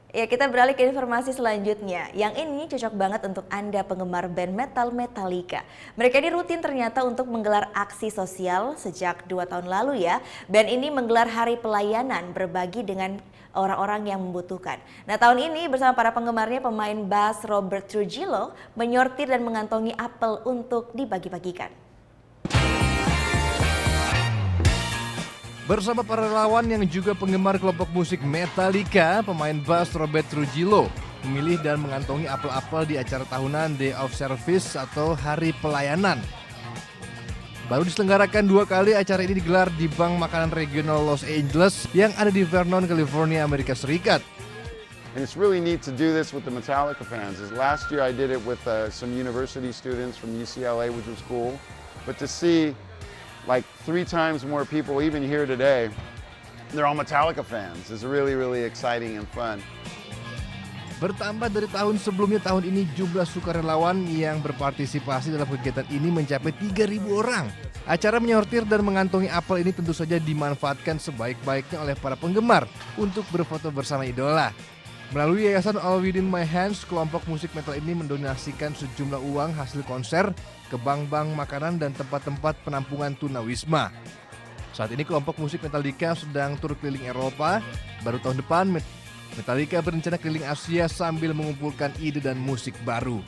Ya, kita beralih ke informasi selanjutnya. Yang ini cocok banget untuk Anda penggemar band metal Metallica. Mereka ini rutin ternyata untuk menggelar aksi sosial sejak 2 tahun lalu ya. Band ini menggelar hari pelayanan berbagi dengan orang-orang yang membutuhkan. Nah, tahun ini bersama para penggemarnya, pemain bass Robert Trujillo menyortir dan mengantongi apel untuk dibagi-bagikan. Bersama para relawan yang juga penggemar kelompok musik Metallica, pemain bass Robert Trujillo memilih dan mengantongi apel-apel di acara tahunan Day of Service atau Hari Pelayanan. Baru diselenggarakan 2 kali, acara ini digelar di Bank Makanan Regional Los Angeles yang ada di Vernon, California, Amerika Serikat. And it's really neat to do this with the Metallica fans. Last year I did it with some university students from UCLA, which was cool. But to see like 3 times more people even here today, they're all Metallica fans. It's really, really exciting and fun. Bertambah dari tahun sebelumnya, tahun ini jumlah sukarelawan yang berpartisipasi dalam kegiatan ini mencapai 3.000 orang. Acara menyortir dan mengantongi apel ini tentu saja dimanfaatkan sebaik-baiknya oleh para penggemar untuk berfoto bersama idola. Melalui yayasan All Within My Hands, kelompok musik metal ini mendonasikan sejumlah uang hasil konser ke bank-bank makanan dan tempat-tempat penampungan tunawisma. Saat ini kelompok musik Metallica sedang tur keliling Eropa. Baru tahun depan Metallica berencana keliling Asia sambil mengumpulkan ide dan musik baru.